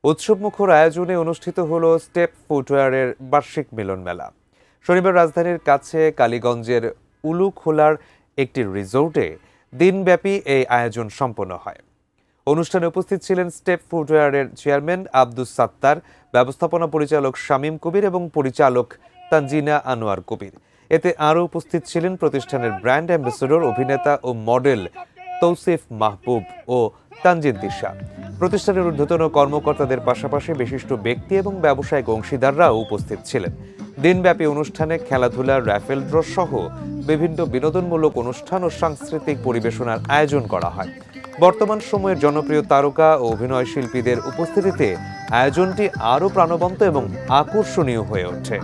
উৎসবমুখর আয়োজনে অনুষ্ঠিত হলো স্টেপ ফুটওয়্যারের বার্ষিক মিলন মেলা। শনিবার রাজধানীর কাছে কালীগঞ্জের উলুখোলার একটি রিসোর্টে দিনব্যাপী এই আয়োজন সম্পন্ন হয়। অনুষ্ঠানে উপস্থিত ছিলেন স্টেপ ফুটওয়্যারের চেয়ারম্যান আব্দুস সাত্তার, ব্যবস্থাপনা পরিচালক শামীম কবির এবং পরিচালক তানজিনা আনোয়ার কবির। এতে আরও উপস্থিত ছিলেন প্রতিষ্ঠানের ব্র্যান্ড অ্যাম্বাসেডর, অভিনেতা ও মডেল তৌসিফ মাহবুব ও তানজিদ দিশা। প্রতিষ্ঠানের ঊর্ধ্বতন কর্মকর্তাদের পাশাপাশি বিশিষ্ট ব্যক্তি এবং ব্যবসায়িক অংশীদাররাও উপস্থিত ছিলেন। দিনব্যাপী অনুষ্ঠানে খেলাধুলা, র্যাফেল ড্র সহ বিভিন্ন বিনোদনমূলক অনুষ্ঠান ও সাংস্কৃতিক পরিবেশনার আয়োজন করা হয়। বর্তমান সময়ের জনপ্রিয় তারকা ও অভিনয় শিল্পীদের উপস্থিতিতে আয়োজনটি আরও প্রাণবন্ত এবং আকর্ষণীয় হয়ে ওঠে।